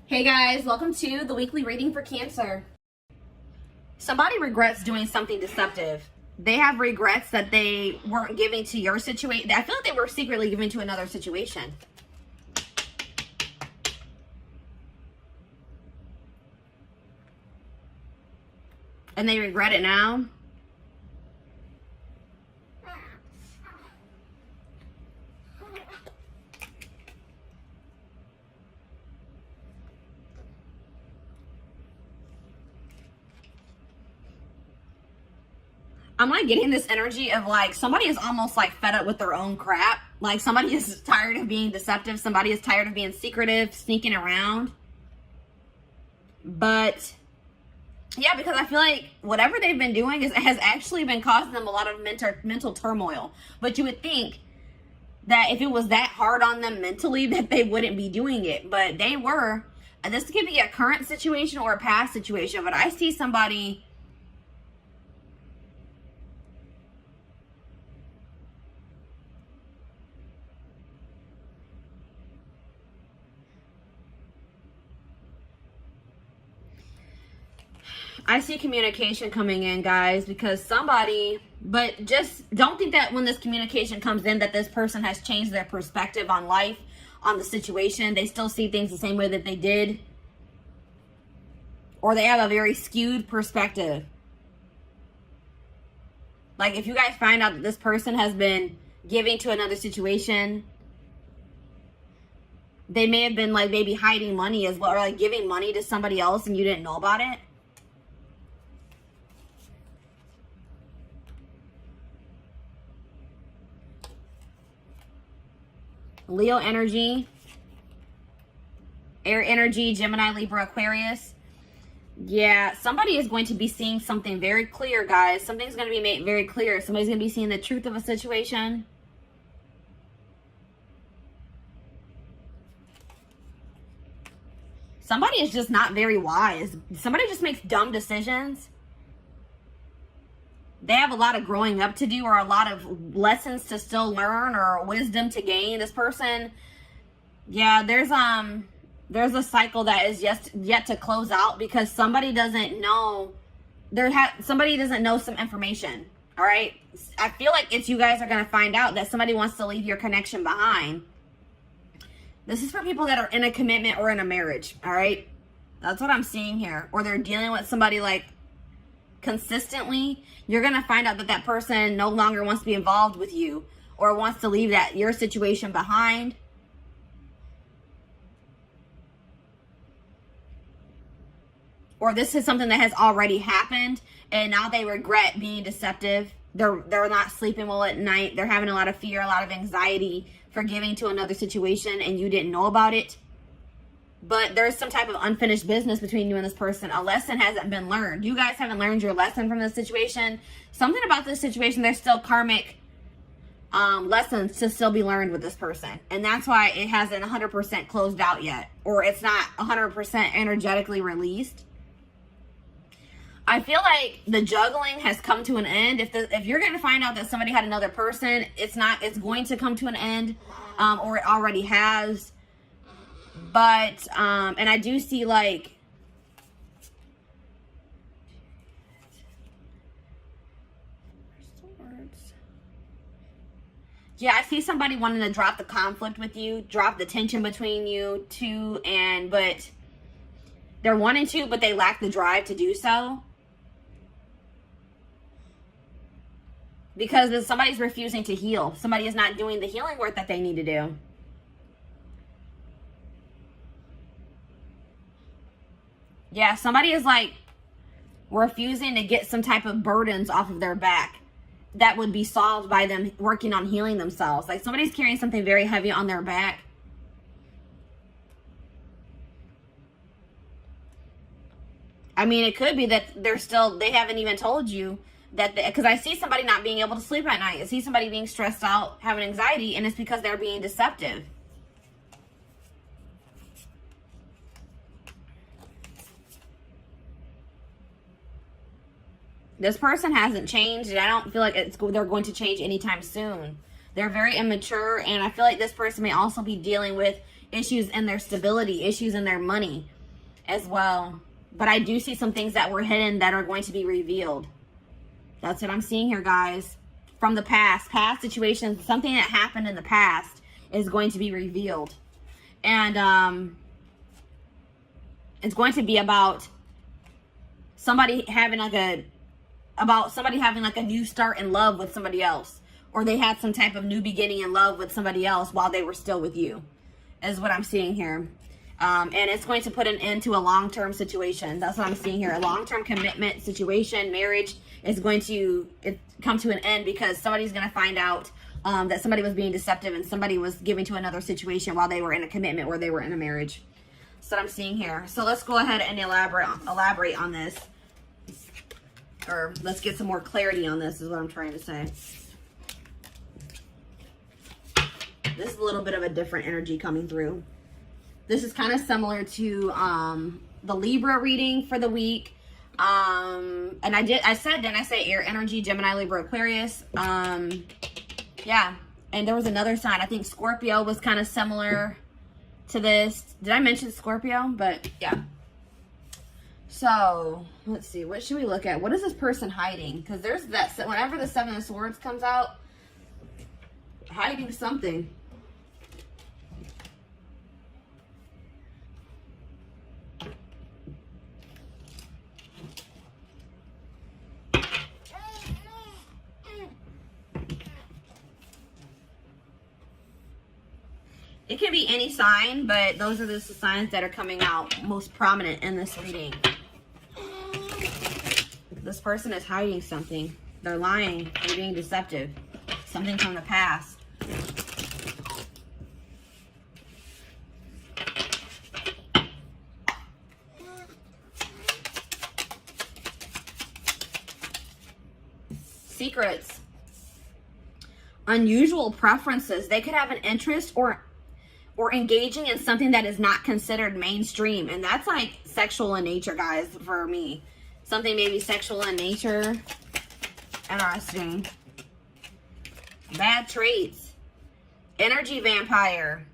Hey guys, welcome to the weekly reading for Cancer. Somebody regrets doing something deceptive. They have regrets that they weren't giving to your situation. I feel like they were secretly giving to another situation. And they regret it now. I'm like getting this energy of like somebody is almost like fed up with their own crap. Like somebody is tired of being deceptive. Somebody is tired of being secretive, sneaking around. But yeah, because I feel like whatever they've been doing has actually been causing them a lot of mental turmoil. But you would think that if it was that hard on them mentally that they wouldn't be doing it. But they were. And this could be a current situation or a past situation. But I see somebody... I see communication coming in, guys, because somebody, but just don't think that when this communication comes in that this person has changed their perspective on life, on the situation. They still see things the same way that they did. Or they have a very skewed perspective. Like if you guys find out that this person has been giving to another situation, they may have been like maybe hiding money as well, or like giving money to somebody else and you didn't know about it. Leo energy, air energy, Gemini, Libra, Aquarius. Yeah, somebody is going to be seeing something very clear, guys. Something's going to be made very clear. Somebody's going to be seeing the truth of a situation. Somebody is just not very wise. Somebody just makes dumb decisions. They have a lot of growing up to do, or a lot of lessons to still learn, or wisdom to gain. This person, yeah, there's a cycle that is yet to close out because somebody doesn't know. Somebody doesn't know some information. All right, I feel like it's you guys are gonna find out that somebody wants to leave your connection behind. This is for people that are in a commitment or in a marriage. All right, that's what I'm seeing here. Or they're dealing with somebody like consistently. You're going to find out that that person no longer wants to be involved with you or wants to leave your situation behind. Or this is something that has already happened and now they regret being deceptive. They're not sleeping well at night. They're having a lot of fear, a lot of anxiety for giving to another situation and you didn't know about it. But there's some type of unfinished business between you and this person. A lesson hasn't been learned. You guys haven't learned your lesson from this situation. Something about this situation, there's still karmic lessons to still be learned with this person. And that's why it hasn't 100% closed out yet. Or it's not 100% energetically released. I feel like the juggling has come to an end. If you're going to find out that somebody had another person, it's going to come to an end. Or it already has. But, and I do see like, yeah, I see somebody wanting to drop the conflict with you, drop the tension between you two, but they're wanting to, but they lack the drive to do so. Because somebody's refusing to heal. Somebody is not doing the healing work that they need to do. Yeah, somebody is like refusing to get some type of burdens off of their back that would be solved by them working on healing themselves. Like somebody's carrying something very heavy on their back. I mean, it could be that they haven't even told you that, because I see somebody not being able to sleep at night. I see somebody being stressed out, having anxiety, and it's because they're being deceptive. This person hasn't changed, and I don't feel like they're going to change anytime soon. They're very immature, and I feel like this person may also be dealing with issues in their stability, issues in their money as well. But I do see some things that were hidden that are going to be revealed. That's what I'm seeing here, guys. From the past situations, something that happened in the past is going to be revealed. And it's going to be about somebody having like a new start in love with somebody else. Or they had some type of new beginning in love with somebody else while they were still with you, is what I'm seeing here. And it's going to put an end to a long-term situation. That's what I'm seeing here. A long-term commitment situation, marriage is going to come to an end because somebody's going to find out that somebody was being deceptive and somebody was giving to another situation while they were in a commitment or they were in a marriage. That's what I'm seeing here. So let's go ahead and elaborate on this. Or let's get some more clarity on this is what I'm trying to say. This is a little bit of a different energy coming through. This is kind of similar to the Libra reading for the week. And I said air energy, Gemini, Libra, Aquarius. Yeah. And there was another sign. I think Scorpio was kind of similar to this. Did I mention Scorpio? But yeah. So let's see. What should we look at? What is this person hiding? Because there's that, whenever the Seven of Swords comes out, hiding something. It can be any sign, but those are just the signs that are coming out most prominent in this reading. This person is hiding something. They're lying. They're being deceptive. Something from the past. Secrets. Unusual preferences. They could have an interest or engaging in something that is not considered mainstream. And that's like sexual in nature, guys, for me. Something maybe sexual in nature. Interesting. Bad traits. Energy vampire.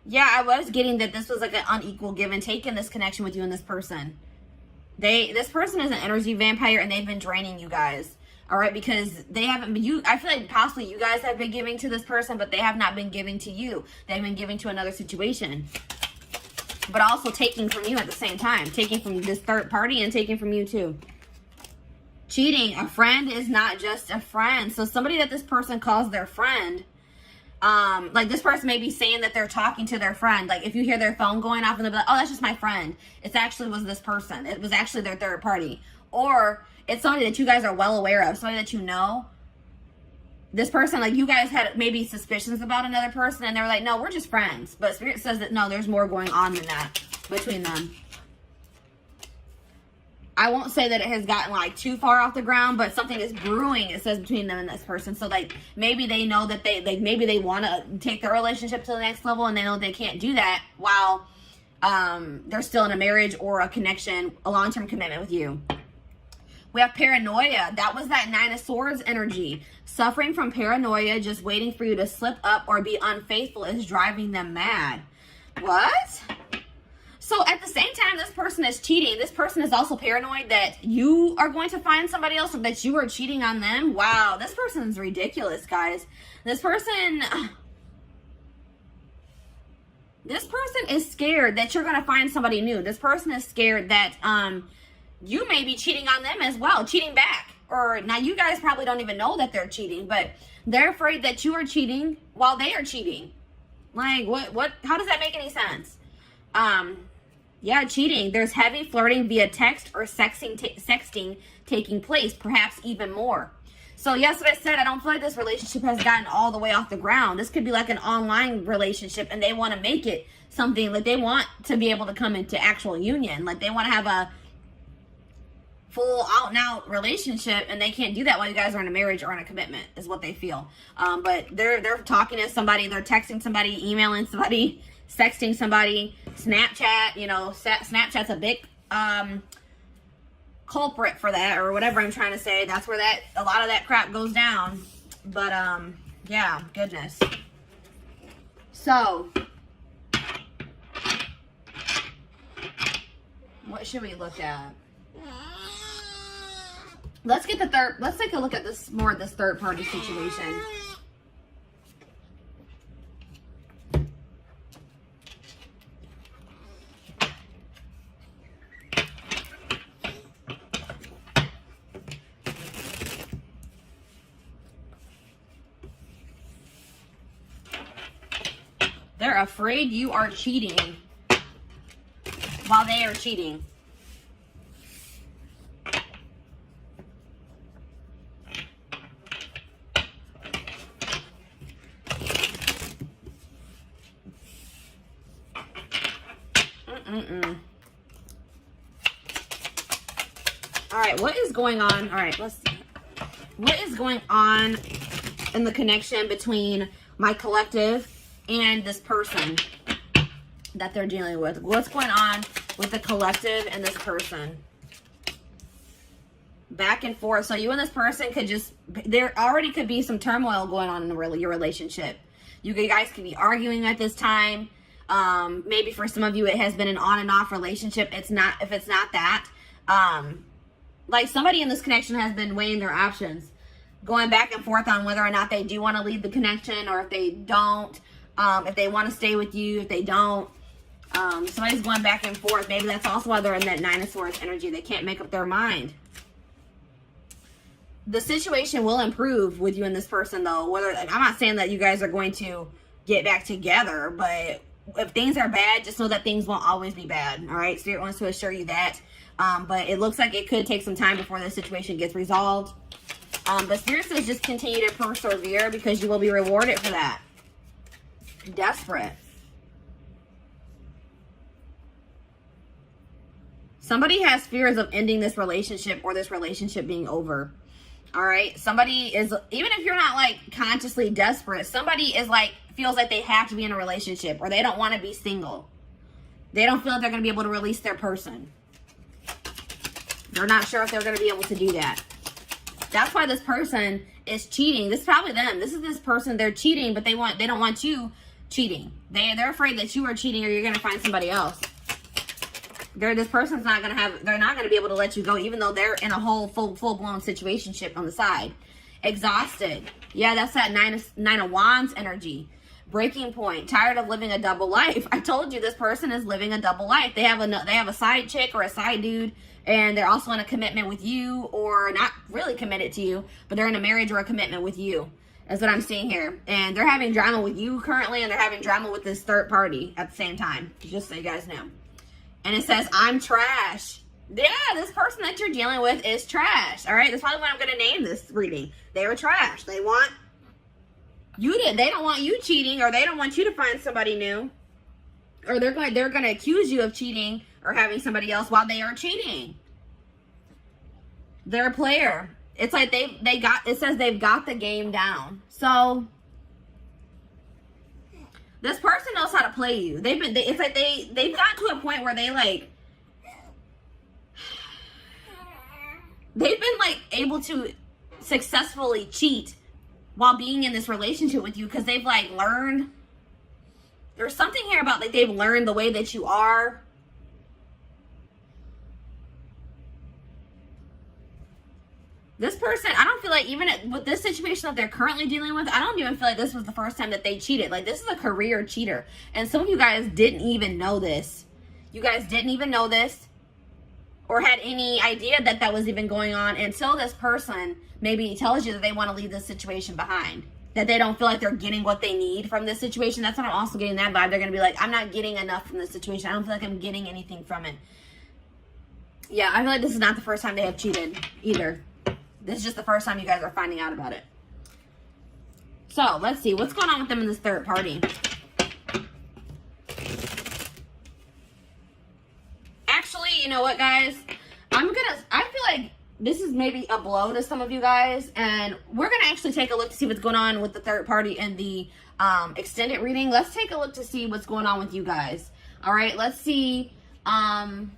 Yeah, I was getting that this was like an unequal give and take in this connection with you and this person. This person is an energy vampire and they've been draining you guys. All right, because they haven't been, I feel like possibly you guys have been giving to this person, but they have not been giving to you. They've been giving to another situation. But also taking from you at the same time. Taking from this third party and taking from you too. Cheating. A friend is not just a friend. So somebody that this person calls their friend, like this person may be saying that they're talking to their friend. Like if you hear their phone going off and they'll be like, oh, that's just my friend. It actually was this person. It was actually their third party. Or it's somebody that you guys are well aware of, somebody that you know. This person, like you guys had maybe suspicions about another person and they were like, no, we're just friends. But Spirit says that no, there's more going on than that between them. I won't say that it has gotten like too far off the ground, but something is brewing, it says, between them and this person. So like maybe they know that maybe they want to take their relationship to the next level and they know they can't do that while they're still in a marriage or a connection, a long-term commitment with you. We have paranoia. That was that Nine of Swords energy. Suffering from paranoia, just waiting for you to slip up or be unfaithful is driving them mad. What? So at the same time, this person is cheating. This person is also paranoid that you are going to find somebody else or that you are cheating on them. Wow, this person is ridiculous, guys. This person is scared that you're going to find somebody new. This person is scared that you may be cheating on them as well, cheating back. Or now you guys probably don't even know that they're cheating, but they're afraid that you are cheating while they are cheating. Like what how does that make any sense? Yeah, cheating. There's heavy flirting via text or sexting taking place, perhaps even more. So yes, what I said, I don't feel like this relationship has gotten all the way off the ground. This could be like an online relationship and they want to make it something like they want to be able to come into actual union. Like they want to have a full out and out relationship and they can't do that while you guys are in a marriage or in a commitment is what they feel. But they're talking to somebody, they're texting somebody, emailing somebody, sexting somebody, Snapchat, you know, Snapchat's a big culprit for that or whatever I'm trying to say. That's where a lot of that crap goes down. But yeah, goodness. So What should we look at? Let's get the third. Let's take a look at this more of this third party situation. They're afraid you are cheating while they are cheating. All right, what is going on? All right, let's see. What is going on in the connection between my collective and this person that they're dealing with? What's going on with the collective and this person? Back and forth. So you and this person could just, there already could be some turmoil going on in your relationship. You guys could be arguing at this time. Maybe for some of you, it has been an on and off relationship. It's not, if it's not that, like somebody in this connection has been weighing their options, going back and forth on whether or not they do want to leave the connection, or if they don't, if they want to stay with you, if they don't. Somebody's going back and forth. Maybe that's also why they're in that Nine of Swords energy. They can't make up their mind. The situation will improve with you and this person, though. Whether, I'm not saying that you guys are going to get back together, but if things are bad, just know that things won't always be bad. All right, Spirit wants to assure you that. But it looks like it could take some time before the situation gets resolved. But Spirit says just continue to persevere, because you will be rewarded for that. Desperate. Somebody has fears of ending this relationship, or this relationship being over. All right. Somebody is, even if you're not like consciously desperate, somebody is like, feels like they have to be in a relationship, or they don't want to be single. They don't feel like they're going to be able to release their person. They're not sure if they're going to be able to do that. That's why this person is cheating. This is probably them. This is this person. They're cheating, but they don't want you cheating. They're afraid that you are cheating, or you're going to find somebody else. This person's not going to have, they're not going to be able to let you go, even though they're in a whole full-blown situationship on the side. Exhausted. Yeah, that's that Nine of Wands energy. Breaking point. Tired of living a double life. I told you this person is living a double life. They have a side chick or a side dude, and they're also in a commitment with you, or not really committed to you, but they're in a marriage or a commitment with you. That's what I'm seeing here. And they're having drama with you currently, and they're having drama with this third party at the same time. Just so you guys know. And it says, I'm trash. Yeah, this person that you're dealing with is trash. All right, that's probably what I'm going to name this reading. They are trash. They want you to, they don't want you cheating, or they don't want you to find somebody new. Or they're going to accuse you of cheating or having somebody else while they are cheating. They're a player. It's like it says they've got the game down. So this person knows how to play you. It's like they've gotten to a point where they've been like able to successfully cheat while being in this relationship with you, because they've like learned. There's something here about like they've learned the way that you are. This person, I don't feel like, even with this situation that they're currently dealing with, I don't even feel like this was the first time that they cheated. Like, this is a career cheater. And some of you guys didn't even know this. You guys didn't even know this, or had any idea that that was even going on, until this person maybe tells you that they want to leave this situation behind. That they don't feel like they're getting what they need from this situation. That's what I'm also getting that vibe. They're going to be like, I'm not getting enough from this situation. I don't feel like I'm getting anything from it. Yeah, I feel like this is not the first time they have cheated either. This is just the first time you guys are finding out about it. So, let's see. What's going on with them in this third party? Actually, you know what, guys? I feel like this is maybe a blow to some of you guys. And we're going to actually take a look to see what's going on with the third party in the extended reading. Let's take a look to see what's going on with you guys. All right, let's see. What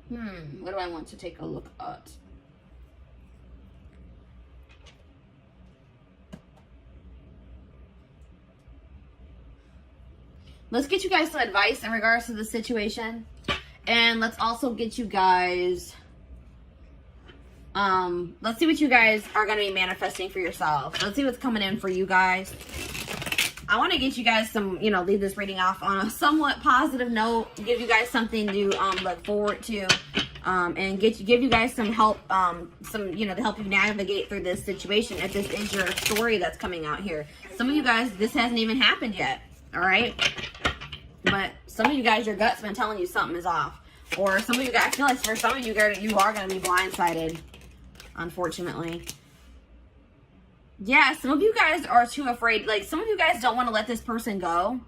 do I want to take a look at? Let's get you guys some advice in regards to the situation. And let's also get you guys, let's see what you guys are going to be manifesting for yourself. Let's see what's coming in for you guys. I want to get you guys some, you know, leave this reading off on a somewhat positive note, give you guys something to look forward to, and give you guys some help, you know, to help you navigate through this situation if this is your story that's coming out here. Some of you guys, this hasn't even happened yet, all right? But some of you guys, your gut's been telling you something is off. Or some of you guys, I feel like for some of you guys, you are going to be blindsided, unfortunately. Yeah, some of you guys are too afraid. Like, some of you guys don't want to let this person go.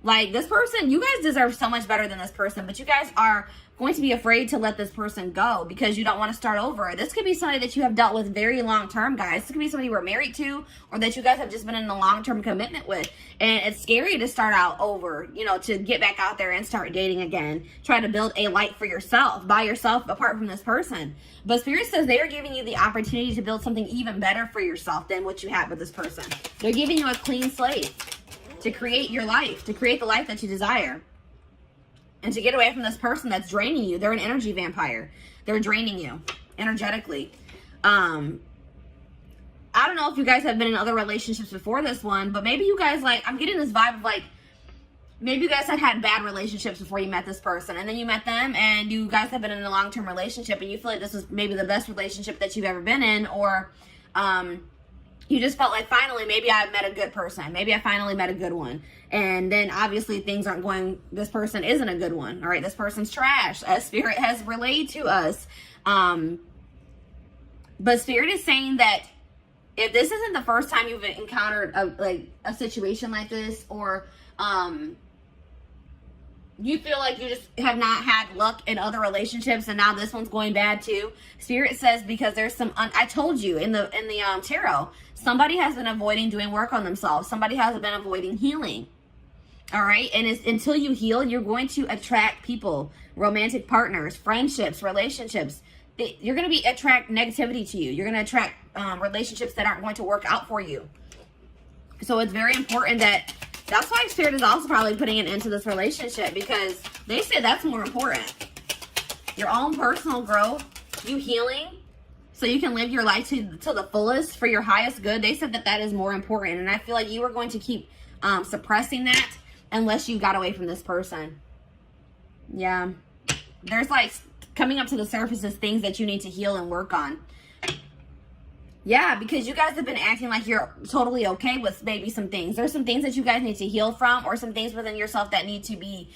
Like, this person, you guys deserve so much better than this person, but you guys are going to be afraid to let this person go because you don't want to start over. This could be somebody that you have dealt with very long term, guys. This could be somebody you were married to or that you guys have just been in a long-term commitment with. And it's scary to start out over, you know, to get back out there and start dating again. Try to build a life for yourself, by yourself, apart from this person. But Spirit says they are giving you the opportunity to build something even better for yourself than what you had with this person. They're giving you a clean slate to create your life, to create the life that you desire. And to get away from this person that's draining you. They're an energy vampire. They're draining you energetically. I don't know if you guys have been in other relationships before this one, but maybe you guys, like, I'm getting this vibe of, like, maybe you guys had bad relationships before you met this person. And then you met them and you guys have been in a long-term relationship and you feel like this was maybe the best relationship that you've ever been in. Or you just felt like, finally, maybe I met a good person. Maybe I finally met a good one. And then obviously things aren't going, this person isn't a good one. All right, this person's trash, as Spirit has relayed to us. But Spirit is saying that if this isn't the first time you've encountered a situation like this, or you feel like you just have not had luck in other relationships and now this one's going bad too, Spirit says because there's some, I told you in the tarot, somebody has been avoiding doing work on themselves. Somebody has been avoiding healing. All right. And it's, until you heal, you're going to attract people, romantic partners, friendships, relationships. You're going to attract negativity to you. You're going to attract relationships that aren't going to work out for you. So it's very important that's why Spirit is also probably putting an end to this relationship, because they say that's more important. Your own personal growth, you healing, so you can live your life to the fullest for your highest good. They said that is more important. And I feel like you are going to keep suppressing that unless you got away from this person. Yeah. There's like coming up to the surface is things that you need to heal and work on. Yeah, because you guys have been acting like you're totally okay with maybe some things. There's some things that you guys need to heal from, or some things within yourself that need to be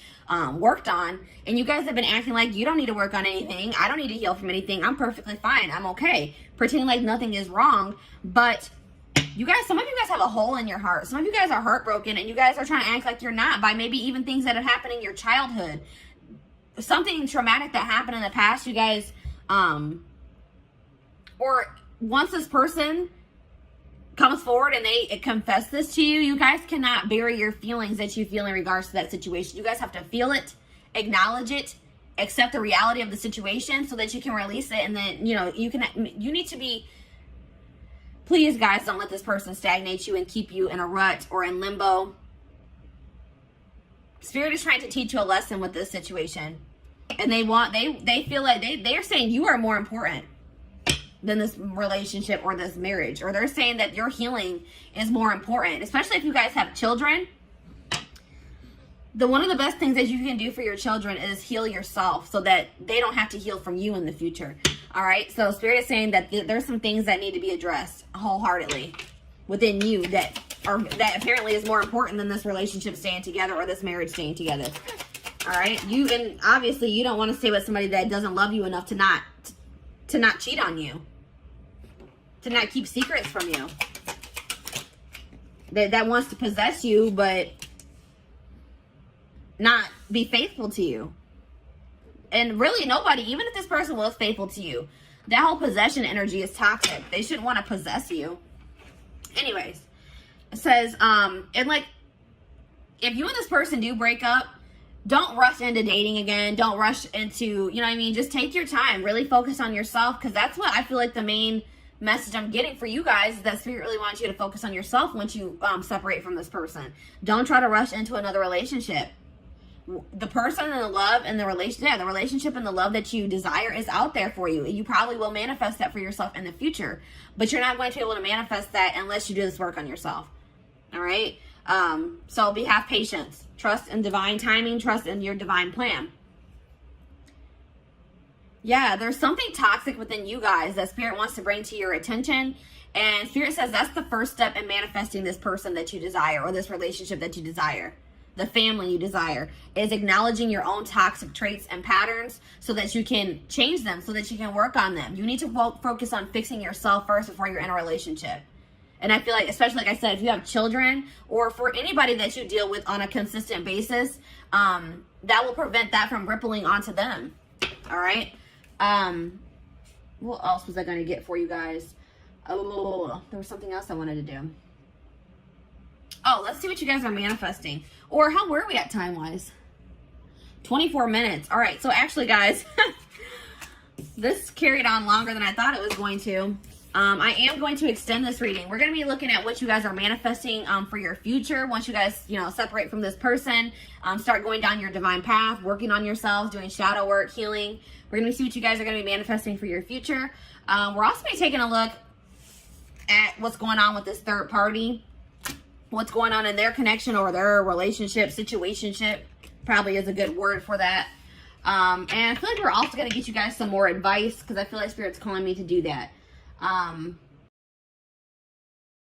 worked on. And you guys have been acting like you don't need to work on anything. I don't need to heal from anything. I'm perfectly fine. I'm okay. Pretending like nothing is wrong. But you guys, some of you guys have a hole in your heart. Some of you guys are heartbroken and you guys are trying to act like you're not by maybe even things that have happened in your childhood. Something traumatic that happened in the past, you guys, or once this person comes forward and they confess this to you, you guys cannot bury your feelings that you feel in regards to that situation. You guys have to feel it, acknowledge it, accept the reality of the situation so that you can release it. And then, you know, you need to be, please guys, don't let this person stagnate you and keep you in a rut or in limbo. Spirit is trying to teach you a lesson with this situation. And they feel like they are saying you are more important than this relationship or this marriage. Or they're saying that your healing is more important, especially if you guys have children. One of the best things that you can do for your children is heal yourself so that they don't have to heal from you in the future. All right. So Spirit is saying that there's some things that need to be addressed wholeheartedly within you that apparently is more important than this relationship staying together or this marriage staying together. All right. And obviously you don't want to stay with somebody that doesn't love you enough to not cheat on you, to not keep secrets from you, that wants to possess you but not be faithful to you. And really nobody, even if this person was faithful to you, that whole possession energy is toxic. They shouldn't want to possess you. Anyways, it says, and like, if you and this person do break up, don't rush into dating again. Don't rush into, you know what I mean? Just take your time. Really focus on yourself, because that's what I feel like the main message I'm getting for you guys is that Spirit really wants you to focus on yourself once you separate from this person. Don't try to rush into another relationship. the person and the love and the relationship and the love that you desire is out there for you. You probably will manifest that for yourself in the future, but you're not going to be able to manifest that unless you do this work on yourself. All right. So have patience, trust in divine timing, trust in your divine plan. Yeah, there's something toxic within you guys that Spirit wants to bring to your attention. And Spirit says that's the first step in manifesting this person that you desire, or this relationship that you desire, the family you desire, is acknowledging your own toxic traits and patterns so that you can change them, so that you can work on them. You need to focus on fixing yourself first before you're in a relationship. And I feel like, especially like I said, if you have children, or for anybody that you deal with on a consistent basis, that will prevent that from rippling onto them. All right. What else was I going to get for you guys? Oh, there was something else I wanted to do. Oh, let's see what you guys are manifesting. Or how were we at time-wise? 24 minutes. All right. So actually, guys, this carried on longer than I thought it was going to. I am going to extend this reading. We're going to be looking at what you guys are manifesting for your future. Once you guys, separate from this person, start going down your divine path, working on yourselves, doing shadow work, healing. We're going to see what you guys are going to be manifesting for your future. We're also going to be taking a look at what's going on with this third party, what's going on in their connection or their relationship, situationship, probably is a good word for that. And I feel like we're also going to get you guys some more advice, because I feel like Spirit's calling me to do that.